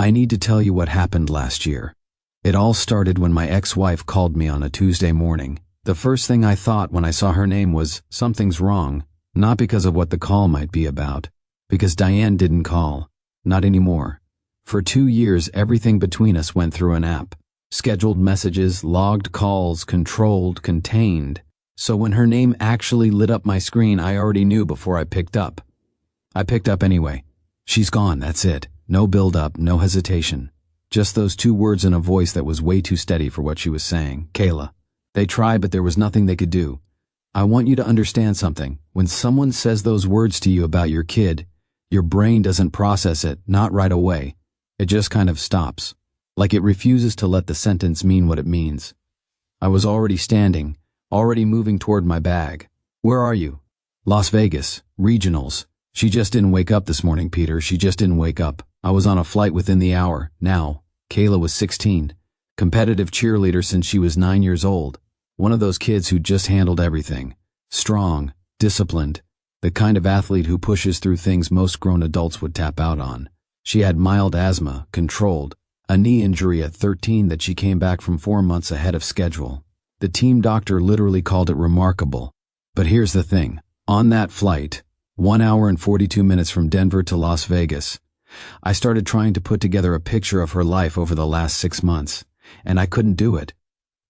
I need to tell you what happened last year. It all started when my ex-wife called me on a Tuesday morning. The first thing I thought when I saw her name was, something's wrong, not because of what the call might be about, because Diane didn't call. Not anymore. For 2 years, everything between us went through an app. Scheduled messages, logged calls, controlled, contained. So when her name actually lit up my screen, I already knew before I picked up. I picked up anyway. She's gone, that's it. No build-up, no hesitation. Just those 2 words in a voice that was way too steady for what she was saying. Kayla. They tried, but there was nothing they could do. I want you to understand something. When someone says those words to you about your kid, your brain doesn't process it, not right away. It just kind of stops. Like it refuses to let the sentence mean what it means. I was already standing, already moving toward my bag. Where are you? Las Vegas, regionals. She just didn't wake up this morning, Peter. She just didn't wake up. I was on a flight within the hour. Now, Kayla was 16. Competitive cheerleader since she was 9 years old. One of those kids who just handled everything. Strong, disciplined. The kind of athlete who pushes through things most grown adults would tap out on. She had mild asthma, controlled. A knee injury at 13 that she came back from 4 months ahead of schedule. The team doctor literally called it remarkable. But here's the thing. On that flight, 1 hour and 42 minutes from Denver to Las Vegas, I started trying to put together a picture of her life over the last 6 months, and I couldn't do it.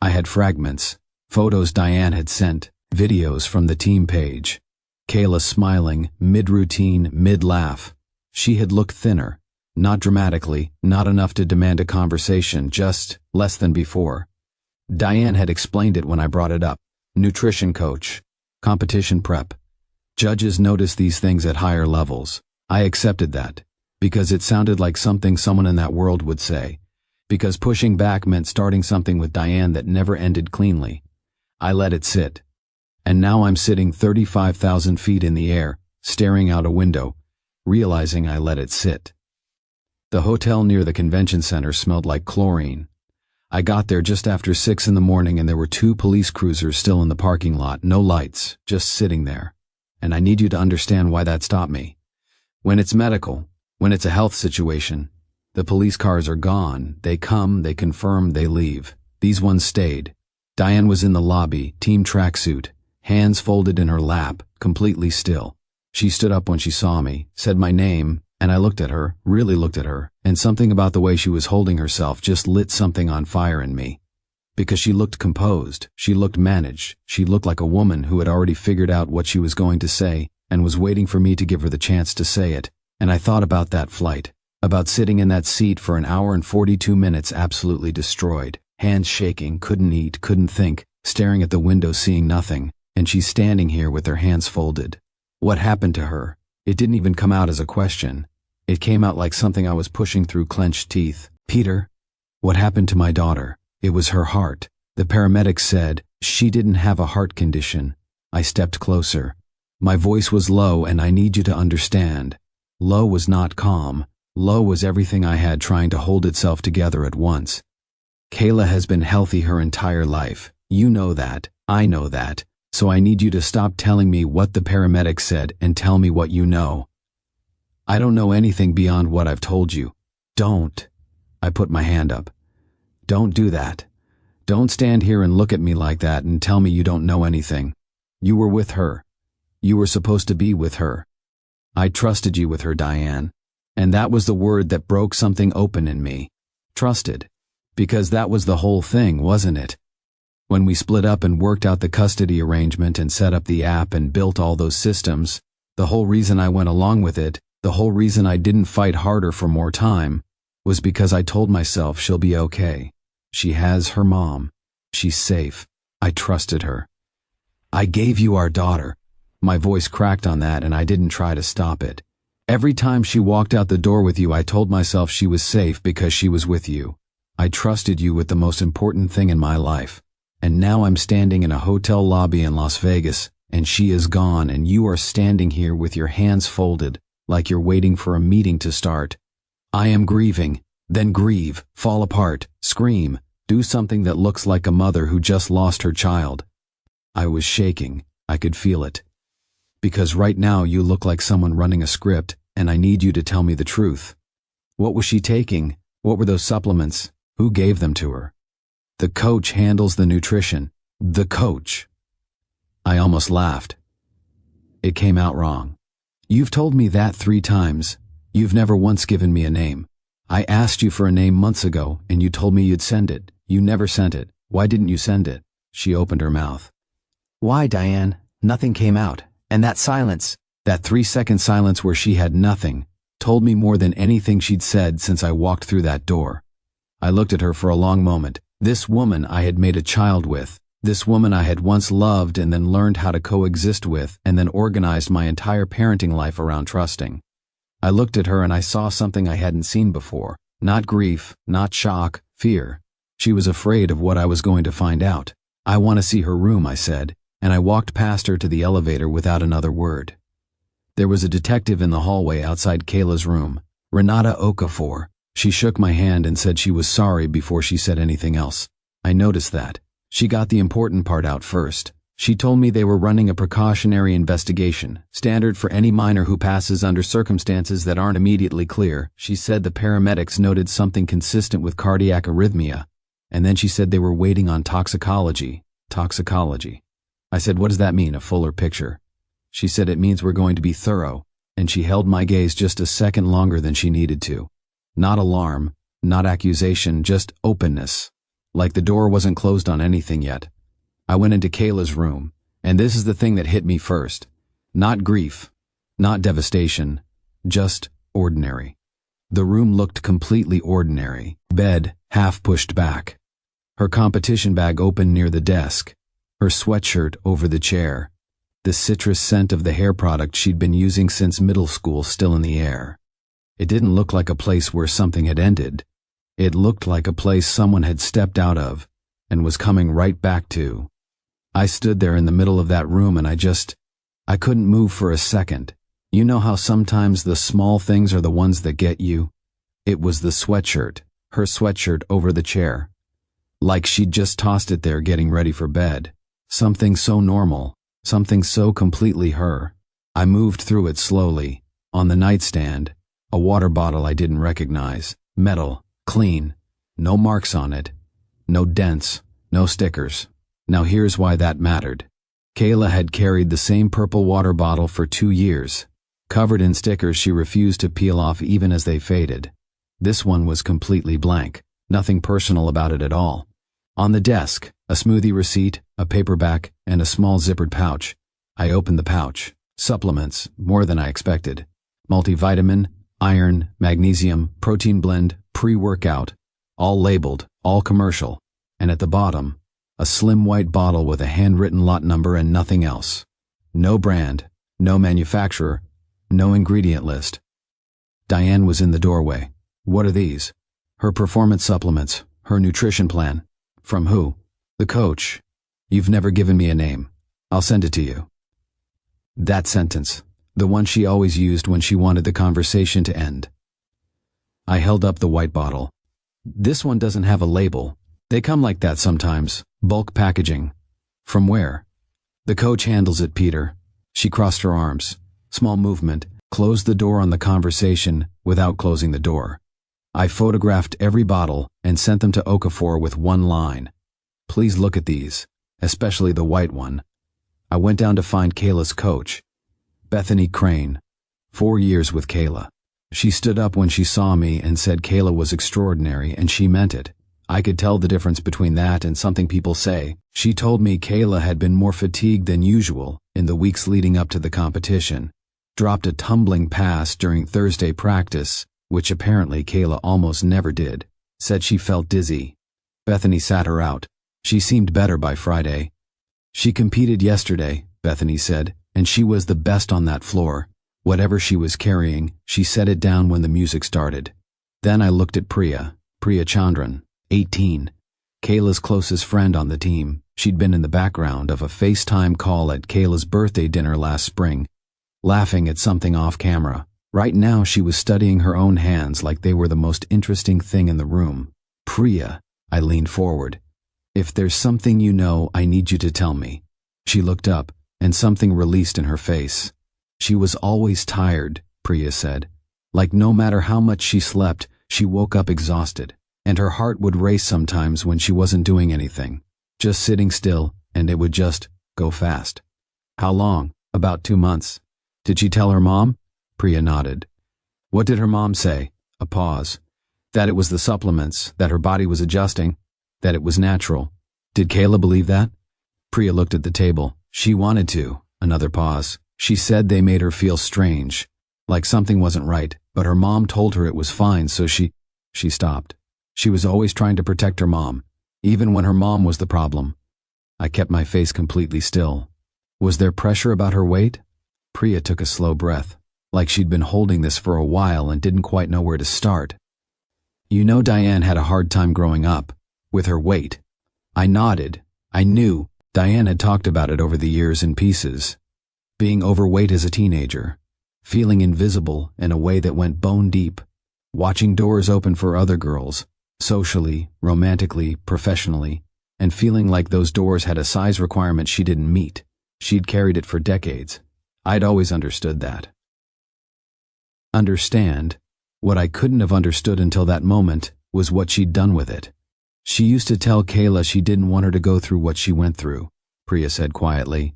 I had fragments, photos Diane had sent, videos from the team page. Kayla smiling, mid-routine, mid-laugh. She had looked thinner. Not dramatically, not enough to demand a conversation, just less than before. Diane had explained it when I brought it up. Nutrition coach. Competition prep. Judges notice these things at higher levels. I accepted that. Because it sounded like something someone in that world would say. Because pushing back meant starting something with Diane that never ended cleanly. I let it sit. And now I'm sitting 35,000 feet in the air, staring out a window, realizing I let it sit. The hotel near the convention center smelled like chlorine. I got there just after 6 in the morning and there were 2 police cruisers still in the parking lot, no lights, just sitting there. And I need you to understand why that stopped me. When it's medical, when it's a health situation, the police cars are gone. They come, they confirm, they leave. These ones stayed. Diane was in the lobby, team tracksuit, hands folded in her lap, completely still. She stood up when she saw me, said my name, and I looked at her, really looked at her, and something about the way she was holding herself just lit something on fire in me. Because she looked composed, she looked managed, she looked like a woman who had already figured out what she was going to say and was waiting for me to give her the chance to say it. And I thought about that flight, about sitting in that seat for 1 hour and 42 minutes absolutely destroyed, hands shaking, couldn't eat, couldn't think, staring at the window seeing nothing, and she's standing here with her hands folded. What happened to her? It didn't even come out as a question. It came out like something I was pushing through clenched teeth. Peter, what happened to my daughter? It was her heart. The paramedics said she didn't have a heart condition. I stepped closer. My voice was low, and I need you to understand. Low was not calm. Low was everything I had trying to hold itself together at once. Kayla has been healthy her entire life. You know that. I know that. So I need you to stop telling me what the paramedics said and tell me what you know. I don't know anything beyond what I've told you. Don't. I put my hand up. Don't do that. Don't stand here and look at me like that and tell me you don't know anything. You were with her. You were supposed to be with her. I trusted you with her, Diane. And that was the word that broke something open in me. Trusted. Because that was the whole thing, wasn't it? When we split up and worked out the custody arrangement and set up the app and built all those systems, the whole reason I went along with it, the whole reason I didn't fight harder for more time, was because I told myself she'll be okay. She has her mom. She's safe. I trusted her. I gave you our daughter. My voice cracked on that and I didn't try to stop it. Every time she walked out the door with you, I told myself she was safe because she was with you. I trusted you with the most important thing in my life. And now I'm standing in a hotel lobby in Las Vegas, and she is gone, and you are standing here with your hands folded, like you're waiting for a meeting to start. I am grieving. Then grieve, fall apart, scream, do something that looks like a mother who just lost her child. I was shaking. I could feel it. Because right now you look like someone running a script, and I need you to tell me the truth. What was she taking? What were those supplements? Who gave them to her? The coach handles the nutrition. The coach. I almost laughed. It came out wrong. You've told me that 3 times. You've never once given me a name. I asked you for a name months ago, and you told me you'd send it. You never sent it. Why didn't you send it? She opened her mouth. Why, Diane? Nothing came out. And that silence. That 3-second silence where she had nothing told me more than anything she'd said since I walked through that door. I looked at her for a long moment. This woman I had made a child with. This woman I had once loved and then learned how to coexist with and then organized my entire parenting life around trusting. I looked at her and I saw something I hadn't seen before. Not grief, not shock, fear. She was afraid of what I was going to find out. I want to see her room, I said, and I walked past her to the elevator without another word. There was a detective in the hallway outside Kayla's room, Renata Okafor. She shook my hand and said she was sorry before she said anything else. I noticed that. She got the important part out first. She told me they were running a precautionary investigation, standard for any minor who passes under circumstances that aren't immediately clear. She said the paramedics noted something consistent with cardiac arrhythmia, and then she said they were waiting on toxicology. Toxicology. I said, what does that mean, a fuller picture? She said it means we're going to be thorough, and she held my gaze just a second longer than she needed to. Not alarm, not accusation, just openness. Like the door wasn't closed on anything yet. I went into Kayla's room, and this is the thing that hit me first. Not grief, not devastation, just ordinary. The room looked completely ordinary. Bed, half pushed back. Her competition bag open near the desk. Her sweatshirt over the chair. The citrus scent of the hair product she'd been using since middle school still in the air. It didn't look like a place where something had ended. It looked like a place someone had stepped out of and was coming right back to. I stood there in the middle of that room and I couldn't move for a second. You know how sometimes the small things are the ones that get you? It was the sweatshirt, her sweatshirt over the chair. Like she'd just tossed it there getting ready for bed. Something so normal, something so completely her. I moved through it slowly. On the nightstand, a water bottle I didn't recognize. Metal, clean, no marks on it, no dents, no stickers. Now here's why that mattered. Kayla had carried the same purple water bottle for 2 years. Covered in stickers she refused to peel off even as they faded. This one was completely blank, nothing personal about it at all. On the desk, a smoothie receipt, a paperback, and a small zippered pouch. I opened the pouch. Supplements, more than I expected. Multivitamin, iron, magnesium, protein blend, pre-workout, all labeled, all commercial, and at the bottom, a slim white bottle with a handwritten lot number and nothing else. No brand, no manufacturer, no ingredient list. Diane was in the doorway. What are these? Her performance supplements, her nutrition plan. From who? The coach. You've never given me a name. I'll send it to you. That sentence, the one she always used when she wanted the conversation to end. I held up the white bottle. This one doesn't have a label. They come like that sometimes, bulk packaging. From where? The coach handles it, Peter. She crossed her arms. Small movement, closed the door on the conversation without closing the door. I photographed every bottle and sent them to Okafor with one line. Please look at these, especially the white one. I went down to find Kayla's coach, Bethany Crane. 4 years with Kayla. She stood up when she saw me and said Kayla was extraordinary, and she meant it. I could tell the difference between that and something people say. She told me Kayla had been more fatigued than usual in the weeks leading up to the competition. Dropped a tumbling pass during Thursday practice, which apparently Kayla almost never did. Said she felt dizzy. Bethany sat her out. She seemed better by Friday. She competed yesterday, Bethany said, and she was the best on that floor. Whatever she was carrying, she set it down when the music started. Then I looked at Priya Chandran, 18. Kayla's closest friend on the team. She'd been in the background of a FaceTime call at Kayla's birthday dinner last spring, laughing at something off camera. Right now she was studying her own hands like they were the most interesting thing in the room. Priya, I leaned forward. If there's something you know, I need you to tell me. She looked up, and something released in her face. She was always tired, Priya said. Like no matter how much she slept, She woke up exhausted, and her heart would race sometimes when she wasn't doing anything, just sitting still, and it would just go fast. How long? About 2 months. Did she tell her mom? Priya nodded. What did her mom say? A pause. That it was the supplements, that her body was adjusting, that it was natural. Did Kayla believe that? Priya looked at the table. She wanted to. Another pause. She said they made her feel strange, like something wasn't right, but her mom told her it was fine, so she stopped. She was always trying to protect her mom, even when her mom was the problem. I kept my face completely still. Was there pressure about her weight? Priya took a slow breath, like she'd been holding this for a while and didn't quite know where to start. You know, Diane had a hard time growing up, with her weight. I nodded. I knew. Diane had talked about it over the years in pieces. Being overweight as a teenager, feeling invisible in a way that went bone deep, watching doors open for other girls, socially, romantically, professionally, and feeling like those doors had a size requirement she didn't meet. She'd carried it for decades. I'd always understood that. Understand? What I couldn't have understood until that moment was what she'd done with it. She used to tell Kayla she didn't want her to go through what she went through, Priya said quietly,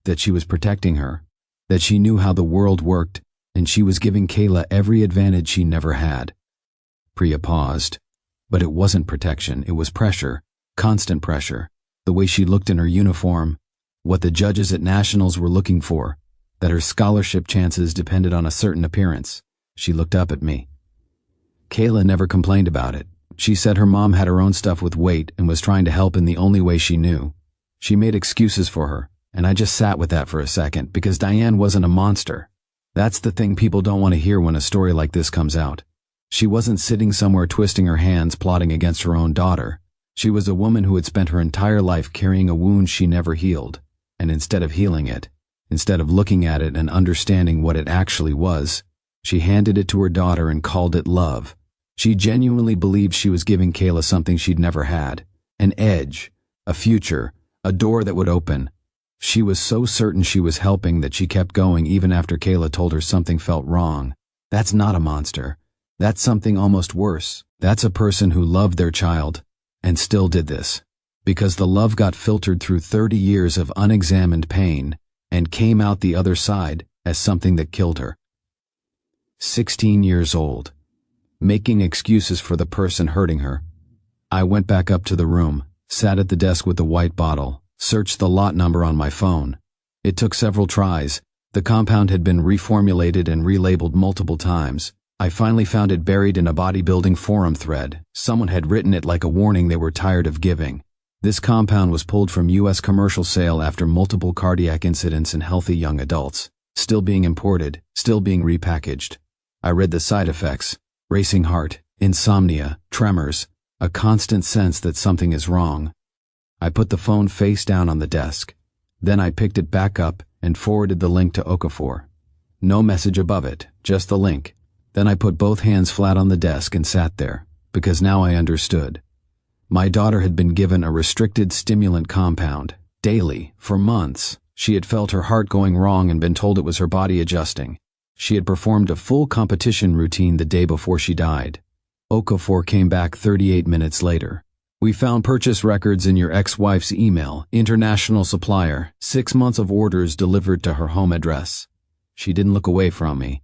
that she was protecting her, that she knew how the world worked, and she was giving Kayla every advantage she never had. Priya paused. But it wasn't protection, it was pressure, constant pressure, the way she looked in her uniform, what the judges at nationals were looking for, that her scholarship chances depended on a certain appearance. She looked up at me. Kayla never complained about it. She said her mom had her own stuff with weight and was trying to help in the only way she knew. She made excuses for her, and I just sat with that for a second because Diane wasn't a monster. That's the thing people don't want to hear when a story like this comes out. She wasn't sitting somewhere twisting her hands plotting against her own daughter. She was a woman who had spent her entire life carrying a wound she never healed, and instead of healing it, instead of looking at it and understanding what it actually was, she handed it to her daughter and called it love. She genuinely believed she was giving Kayla something she'd never had, an edge, a future, a door that would open. She was so certain she was helping that she kept going even after Kayla told her something felt wrong. That's not a monster. That's something almost worse. That's a person who loved their child and still did this, because the love got filtered through 30 years of unexamined pain and came out the other side as something that killed her. 16 years old, making excuses for the person hurting her. I went back up to the room, sat at the desk with the white bottle, searched the lot number on my phone. It took several tries. The compound had been reformulated and relabeled multiple times. I finally found it buried in a bodybuilding forum thread. Someone had written it like a warning they were tired of giving. This compound was pulled from U.S. commercial sale after multiple cardiac incidents in healthy young adults. Still being imported, still being repackaged. I read the side effects: racing heart, insomnia, tremors, a constant sense that something is wrong. I put the phone face down on the desk. Then I picked it back up and forwarded the link to Okafor. No message above it, just the link. Then I put both hands flat on the desk and sat there, because now I understood. My daughter had been given a restricted stimulant compound, daily, for months. She had felt her heart going wrong and been told it was her body adjusting. She had performed a full competition routine the day before she died. Okafor came back 38 minutes later. We found purchase records in your ex-wife's email, international supplier, 6 months of orders delivered to her home address. She didn't look away from me.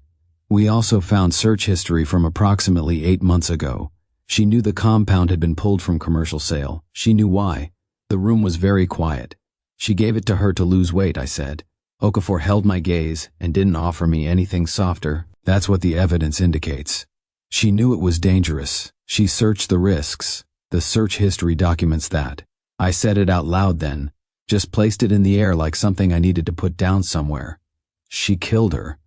We also found search history from approximately 8 months ago. She knew the compound had been pulled from commercial sale. She knew why. The room was very quiet. She gave it to her to lose weight, I said. Okafor held my gaze and didn't offer me anything softer. That's what the evidence indicates. She knew it was dangerous. She searched the risks. The search history documents that. I said it out loud then, just placed it in the air like something I needed to put down somewhere. She killed her.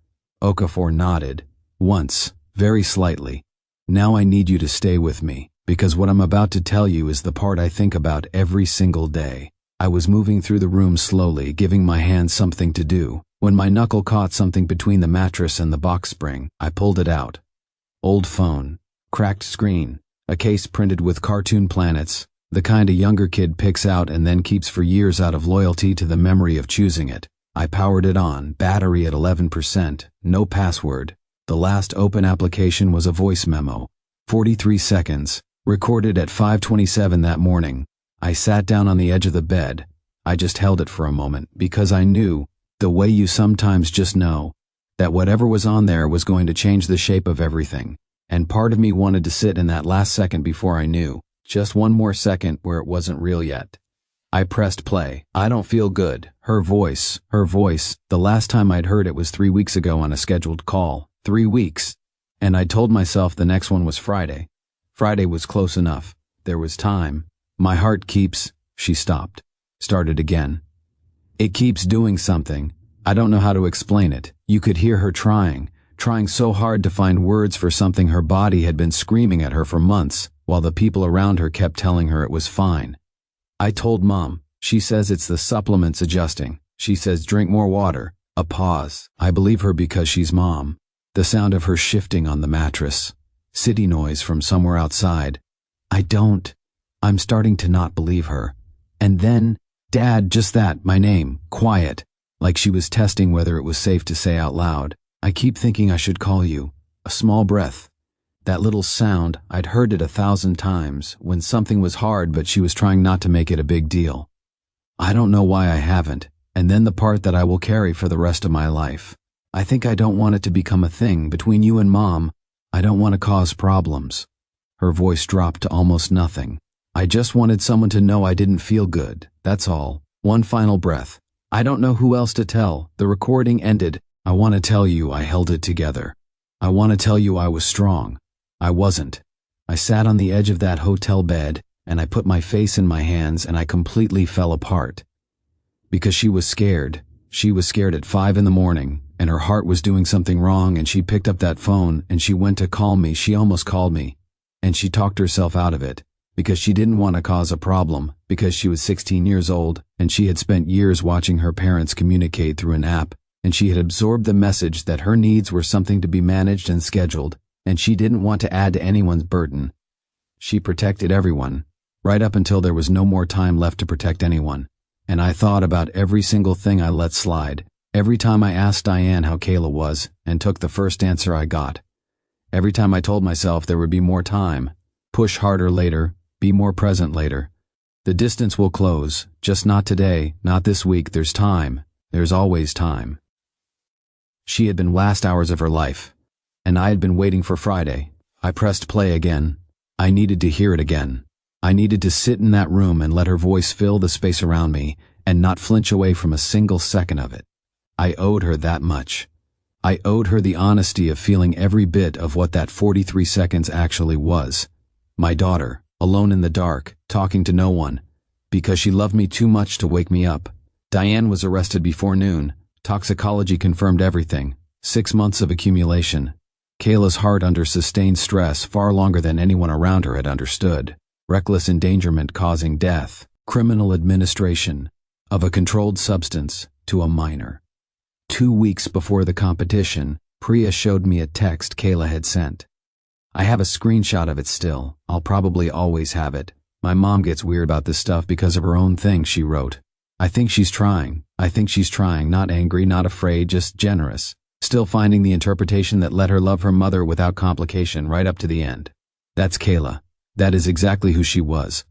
Okafor nodded. Once, very slightly. Now I need you to stay with me, because what I'm about to tell you is the part I think about every single day. I was moving through the room slowly, giving my hand something to do, when my knuckle caught something between the mattress and the box spring. I pulled it out. Old phone, cracked screen, a case printed with cartoon planets, the kind a younger kid picks out and then keeps for years out of loyalty to the memory of choosing it. I powered it on, battery at 11%, no password. The last open application was a voice memo. 43 seconds, recorded at 5:27 that morning. I sat down on the edge of the bed. I just held it for a moment because I knew, the way you sometimes just know, that whatever was on there was going to change the shape of everything. And part of me wanted to sit in that last second before I knew, just one more second where it wasn't real yet. I pressed play. I don't feel good. Her voice. The last time I'd heard it was 3 weeks ago on a scheduled call. 3 weeks. And I told myself the next one was Friday. Friday was close enough. There was time. My heart keeps. She stopped. Started again. It keeps doing something. I don't know how to explain it. You could hear her trying so hard to find words for something her body had been screaming at her for months, while the people around her kept telling her it was fine. I told Mom. She says it's the supplements adjusting. She says drink more water. A pause. I believe her because she's Mom. The sound of her shifting on the mattress. City noise from somewhere outside. I'm starting to not believe her. And then, Dad, just that, my name, quiet, like she was testing whether it was safe to say out loud. I keep thinking I should call you. A small breath. That little sound, I'd heard it 1,000 times, when something was hard but she was trying not to make it a big deal. I don't know why I haven't, and then the part that I will carry for the rest of my life. I think I don't want it to become a thing between you and Mom. I don't want to cause problems. Her voice dropped to almost nothing. I just wanted someone to know I didn't feel good, that's all. One final breath. I don't know who else to tell. The recording ended. I want to tell you I held it together. I want to tell you I was strong. I wasn't. I sat on the edge of that hotel bed, and I put my face in my hands, and I completely fell apart. Because she was scared. She was scared at 5 in the morning, and her heart was doing something wrong, and she picked up that phone, and she went to call me. She almost called me. And she talked herself out of it. Because she didn't want to cause a problem, because she was 16 years old, and she had spent years watching her parents communicate through an app, and she had absorbed the message that her needs were something to be managed and scheduled, and she didn't want to add to anyone's burden. She protected everyone, right up until there was no more time left to protect anyone. And I thought about every single thing I let slide, every time I asked Diane how Kayla was, and took the first answer I got. Every time I told myself there would be more time, push harder later, be more present later. The distance will close, just not today, not this week. There's time. There's always time. She had been last hours of her life, and I had been waiting for Friday. I pressed play again. I needed to hear it again. I needed to sit in that room and let her voice fill the space around me and not flinch away from a single second of it. I owed her that much. I owed her the honesty of feeling every bit of what that 43 seconds actually was. My daughter, alone in the dark, talking to no one, because she loved me too much to wake me up. Diane was arrested before noon. Toxicology confirmed everything. 6 months of accumulation. Kayla's heart under sustained stress far longer than anyone around her had understood. Reckless endangerment causing death. Criminal administration of a controlled substance to a minor. 2 weeks before the competition, Priya showed me a text Kayla had sent. I have a screenshot of it still. I'll probably always have it. My mom gets weird about this stuff because of her own thing, she wrote. I think she's trying, not angry, not afraid, just generous. Still finding the interpretation that let her love her mother without complication right up to the end. That's Kayla. That is exactly who she was.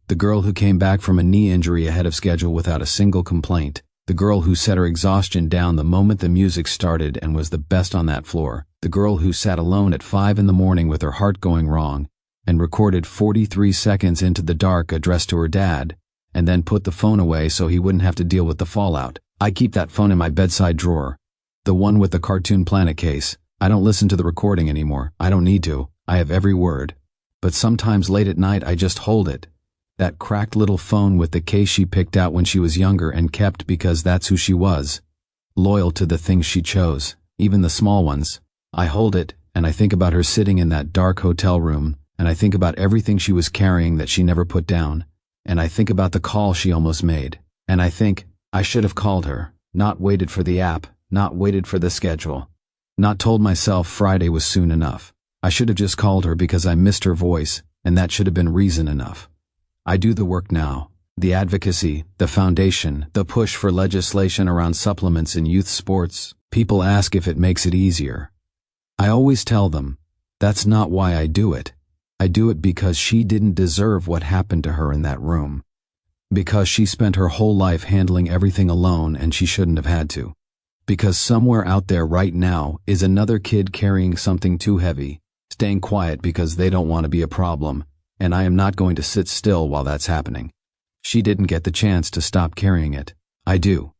The girl who came back from a knee injury ahead of schedule without a single complaint. The girl who set her exhaustion down the moment the music started and was the best on that floor. The girl who sat alone at 5 in the morning with her heart going wrong and recorded 43 seconds into the dark addressed to her dad, and then put the phone away so he wouldn't have to deal with the fallout. I keep that phone in my bedside drawer. The one with the Cartoon Planet case. I don't listen to the recording anymore. I don't need to. I have every word. But sometimes late at night I just hold it. That cracked little phone with the case she picked out when she was younger and kept because that's who she was. Loyal to the things she chose, even the small ones. I hold it, and I think about her sitting in that dark hotel room, and I think about everything she was carrying that she never put down, and I think about the call she almost made, and I think, I should have called her, not waited for the app, not waited for the schedule, not told myself Friday was soon enough. I should have just called her because I missed her voice, and that should have been reason enough. I do the work now, the advocacy, the foundation, the push for legislation around supplements in youth sports. People ask if it makes it easier. I always tell them, that's not why I do it. I do it because she didn't deserve what happened to her in that room. Because she spent her whole life handling everything alone and she shouldn't have had to. Because somewhere out there right now is another kid carrying something too heavy, staying quiet because they don't want to be a problem, and I am not going to sit still while that's happening. She didn't get the chance to stop carrying it. I do.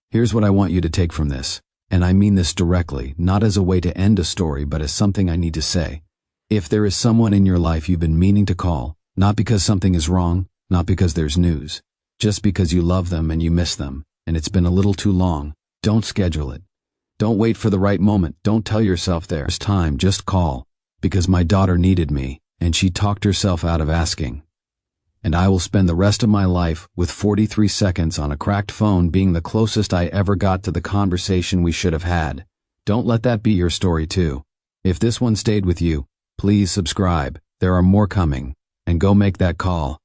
Here's what I want you to take from this, and I mean this directly, not as a way to end a story, but as something I need to say. If there is someone in your life you've been meaning to call, not because something is wrong, not because there's news, just because you love them and you miss them, and it's been a little too long, don't schedule it. Don't wait for the right moment. Don't tell yourself there's time, just call. Because my daughter needed me, and she talked herself out of asking. And I will spend the rest of my life with 43 seconds on a cracked phone being the closest I ever got to the conversation we should have had. Don't let that be your story too. If this one stayed with you, please subscribe. There are more coming. And go make that call.